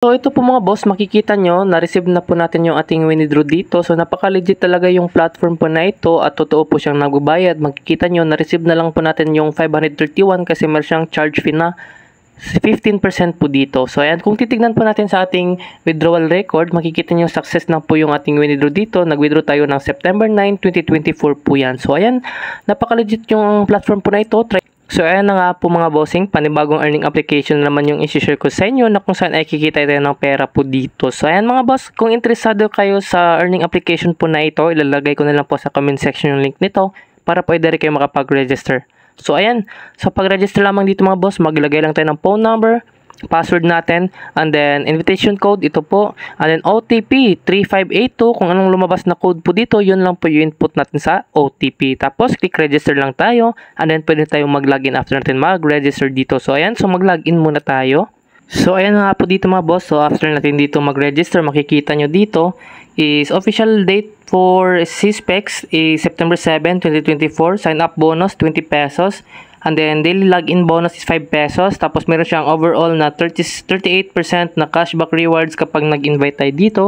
So ito po mga boss, makikita nyo, na-receive na po natin yung ating winidraw dito. So napaka-legit talaga yung platform po na ito at totoo po siyang nagbabayad. Makikita nyo, na-receive na lang po natin yung 531 kasi meron siyang charge fee na 15% po dito. So ayan, kung titignan po natin sa ating withdrawal record, makikita nyo success na po yung ating withdraw dito. Nag-withdraw tayo ng September 9, 2024 po yan. So ayan, napaka-legit yung platform po na ito. So ayan na nga po mga bossing, panibagong earning application naman yung isi-share ko sa inyo na kung saan ay kikita tayo ng pera po dito. So ayan mga boss, kung interesado kayo sa earning application po na ito, ilalagay ko na lang po sa comment section yung link nito para pwede rin kayo makapag-register. So ayan, sa pag-register lamang dito mga boss, maglagay lang tayo ng phone number, password natin, and then invitation code, ito po, and then OTP 3582, kung anong lumabas na code po dito, yun lang po yung input natin sa OTP. Tapos click register lang tayo, and then pwede tayong mag-login after natin mag-register dito. So ayan, so mag-login muna tayo. So ayan nga po dito mga boss, so after natin dito mag-register, makikita nyo dito is official date for CSPEX is September 7, 2024, sign up bonus 20 pesos. And then, daily login bonus is 5 pesos. Tapos, meron siyang overall na 38% na cashback rewards kapag nag-invite tayo dito.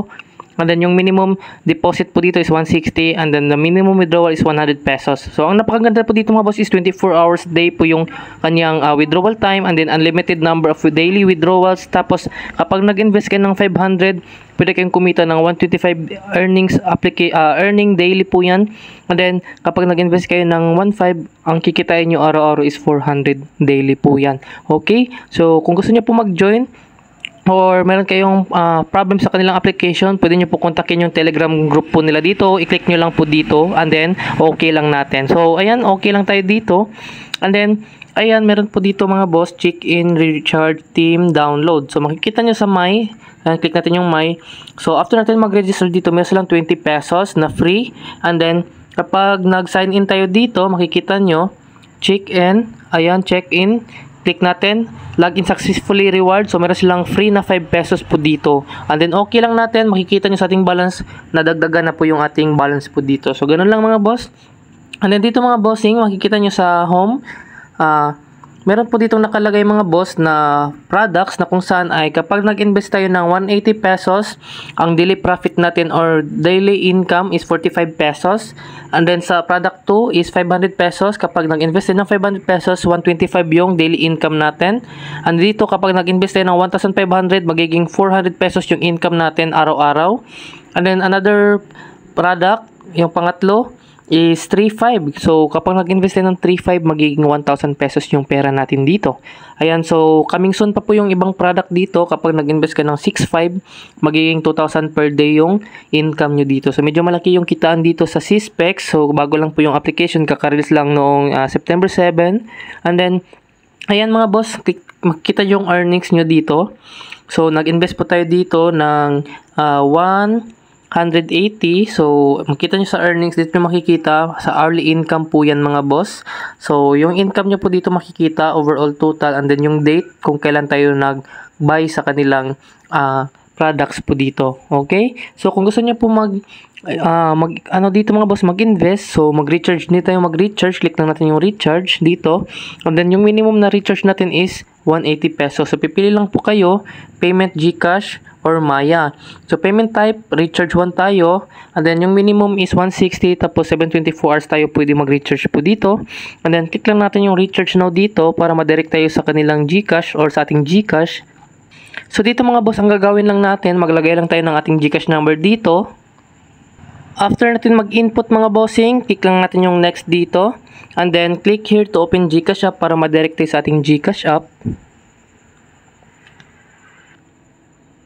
And then, yung minimum deposit po dito is 160. And then, the minimum withdrawal is 100 pesos. So, ang napakaganda po dito mga boss is 24 hours a day po yung kanyang withdrawal time. And then, unlimited number of daily withdrawals. Tapos, kapag nag-invest kayo ng 500, pwede kayong kumita ng 125 earning daily po yan. And then, kapag nag-invest kayo ng 1.5, ang kikitain nyo araw-araw is 400 daily po yan. Okay? So, kung gusto nyo po mag-join, or meron kayong problem sa kanilang application, pwede nyo po kontakin yung Telegram group po nila dito. I-click nyo lang po dito, and then, okay lang natin. So, ayan, okay lang tayo dito. And then, ayan, meron po dito mga boss, check-in, recharge, team, download. So, makikita nyo sa My, click natin yung My. So, after natin mag-register dito, meron silang 20 pesos na free. And then, kapag nag-sign in tayo dito, makikita nyo, check-in, ayan, check-in, click natin, login successfully reward. So, meron silang free na 5 pesos po dito. And then, okay lang natin, makikita nyo sa ating balance, nadagdagan na po yung ating balance po dito. So, ganun lang mga boss. And then, dito mga bossing, makikita nyo sa home, meron po dito nakalagay mga boss na products na kung saan ay kapag nag-invest tayo ng 180 pesos, ang daily profit natin or daily income is 45 pesos. And then sa product 2 is 500 pesos. Kapag nag-invest tayo ng 500 pesos, 125 yung daily income natin. And dito kapag nag-invest tayo ng 1,500, magiging 400 pesos yung income natin araw-araw. And then another product, yung pangatlo, is 3.5. So, kapag nag-invest tayo ng 3.5, magiging 1,000 pesos yung pera natin dito. Ayan, so, coming soon pa po yung ibang product dito. Kapag nag-invest ka ng 6.5, magiging 2,000 per day yung income nyo dito. So, medyo malaki yung kitaan dito sa CSPEX. So, bago lang po yung application. Kaka-release lang noong September 7. And then, ayan mga boss, makikita yung earnings nyo dito. So, nag-invest po tayo dito ng 180. So, makita nyo sa earnings, dito nyo makikita, sa hourly income po yan mga boss. So, yung income nyo po dito makikita, overall total, and then yung date, kung kailan tayo nag-buy sa kanilang products po dito. Okay? So, kung gusto nyo po dito mga boss, mag-invest. So, mag-recharge, dito tayo mag-recharge. Click lang natin yung recharge dito. And then, yung minimum na recharge natin is 180 pesos. So, pipili lang po kayo, payment GCash or Maya. So, payment type, recharge 1 tayo. And then, yung minimum is 160. Tapos, 724 hours tayo pwede mag-recharge po dito. And then, click lang natin yung recharge now dito para madirect tayo sa kanilang GCash or sa ating GCash. So, dito mga boss, ang gagawin lang natin, maglagay lang tayo ng ating GCash number dito. After natin mag-input mga bossing, click lang natin yung next dito. And then, click here to open GCash app para madirect tayo sa ating GCash app.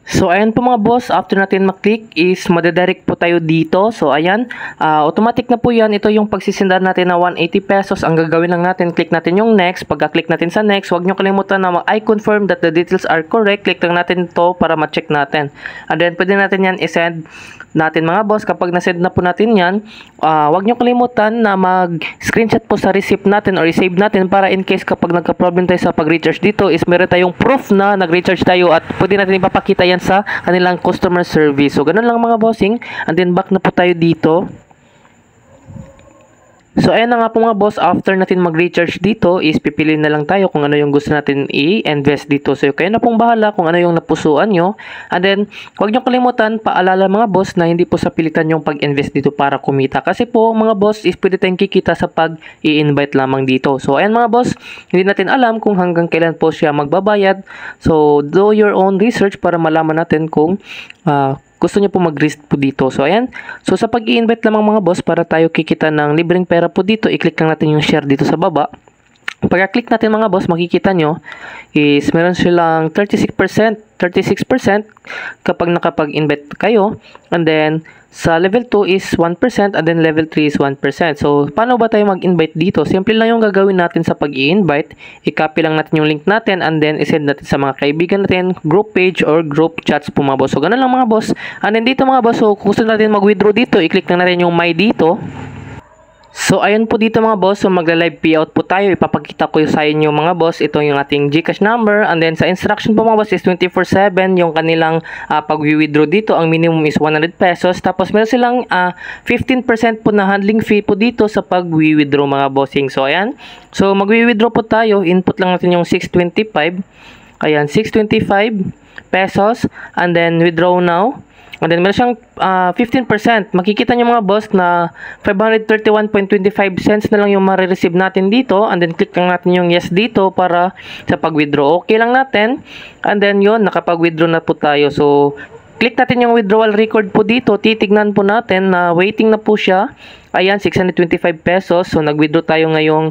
So, ayan po mga boss, after natin maklik is madadirect po tayo dito. So, ayan, automatic na po yan. Ito yung pagsisendar natin na 180 pesos. Ang gagawin lang natin, click natin yung next. Pagka-click natin sa next, huwag nyo kalimutan na I confirm that the details are correct. Click lang natin to para ma-check natin. And then, pwede natin yan i-send natin mga boss. Kapag na-send na po natin yan, huwag nyo kalimutan na mag-screenshot po sa receipt natin or i-save natin para in case kapag nagka-problem tayo sa pag-recharge dito is meron tayong proof na nag-recharge tayo at pwede natin ipapakita yan sa kanilang customer service. So, ganun lang mga bossing. And then, back na po tayo dito. So ayan na nga po mga boss, after natin mag-recharge dito is pipiliin na lang tayo kung ano yung gusto natin i-invest dito. So kayo na pong bahala kung ano yung napusuan nyo. And then, huwag nyo kalimutan, paalala mga boss na hindi po sa pilitan yung pag-invest dito para kumita. Kasi po mga boss is pwede tayong kikita sa pag-i-invite lamang dito. So ayan mga boss, hindi natin alam kung hanggang kailan po siya magbabayad. So do your own research para malaman natin kung gusto niyo po mag-risk po dito. So ayan. So sa pag-i-invite lamang mga boss, para tayo kikita ng libreng pera po dito, i-click lang natin yung share dito sa baba. Pagka-click natin mga boss, makikita nyo is meron silang 36% kapag nakapag-invite kayo. And then sa level 2 is 1% and then level 3 is 1%. So paano ba tayo mag-invite dito? Simple lang yung gagawin natin sa pag-i-invite. I-copy lang natin yung link natin and then i-send natin sa mga kaibigan natin, group page or group chats po mga boss. So ganun lang mga boss. And then dito mga boss, so kung gusto natin mag-withdraw dito, i-click lang natin yung my dito. So ayun po dito mga boss, so magla-live payout po tayo. Ipapakita ko sa inyo mga boss, ito yung ating GCash number. And then sa instruction po mga boss is 24/7 yung kanilang pag-withdraw dito. Ang minimum is 100 pesos. Tapos meron silang 15% po na handling fee po dito sa pag-withdraw mga bossing. So ayan, so mag-withdraw po tayo. Input lang natin yung 625. Ayan, 625 pesos. And then withdraw now. And then meron siyang 15%. Makikita nyo mga boss na 531.25 cents na lang yung marireceive natin dito. And then click lang natin yung yes dito para sa pag-withdraw. Okay lang natin. And then yun, nakapag-withdraw na po tayo. So click natin yung withdrawal record po dito. Titignan po natin na waiting na po siya. Ayan, 625 pesos. So nag-withdraw tayo ngayong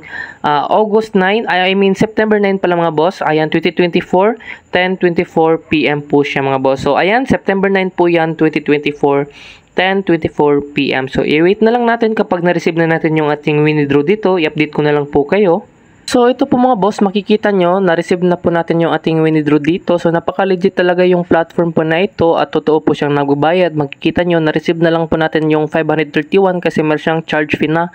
September 9 pala mga boss. Ayan, 2024, 10:24 PM po siya mga boss. So ayan, September 9 po yan, 2024, 10:24 PM. So i-wait na lang natin kapag na-receive na natin yung ating withdraw dito. I-update ko na lang po kayo. So ito po mga boss, makikita nyo, na-receive na po natin yung ating withdraw dito. So napaka-legit talaga yung platform po na ito at totoo po siyang nagbabayad. Makikita nyo, na-receive na lang po natin yung 531 kasi meron siyang charge fee na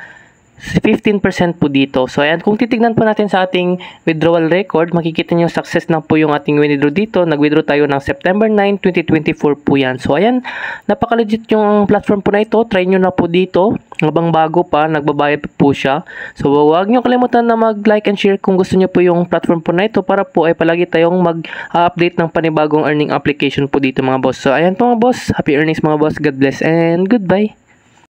15% po dito. So ayan, kung titignan po natin sa ating withdrawal record, makikita nyo success na po yung ating withdraw dito. Nag-withdraw tayo ng September 9, 2024 po yan. So ayan, napaka-legit yung platform po na ito. Try nyo na po dito. Habang bago pa, nagbabayad po siya. So huwag nyo kalimutan na mag-like and share kung gusto nyo po yung platform po na ito para po ay palagi tayong mag-update ng panibagong earning application po dito mga boss. So ayan po mga boss, happy earnings mga boss. God bless and goodbye.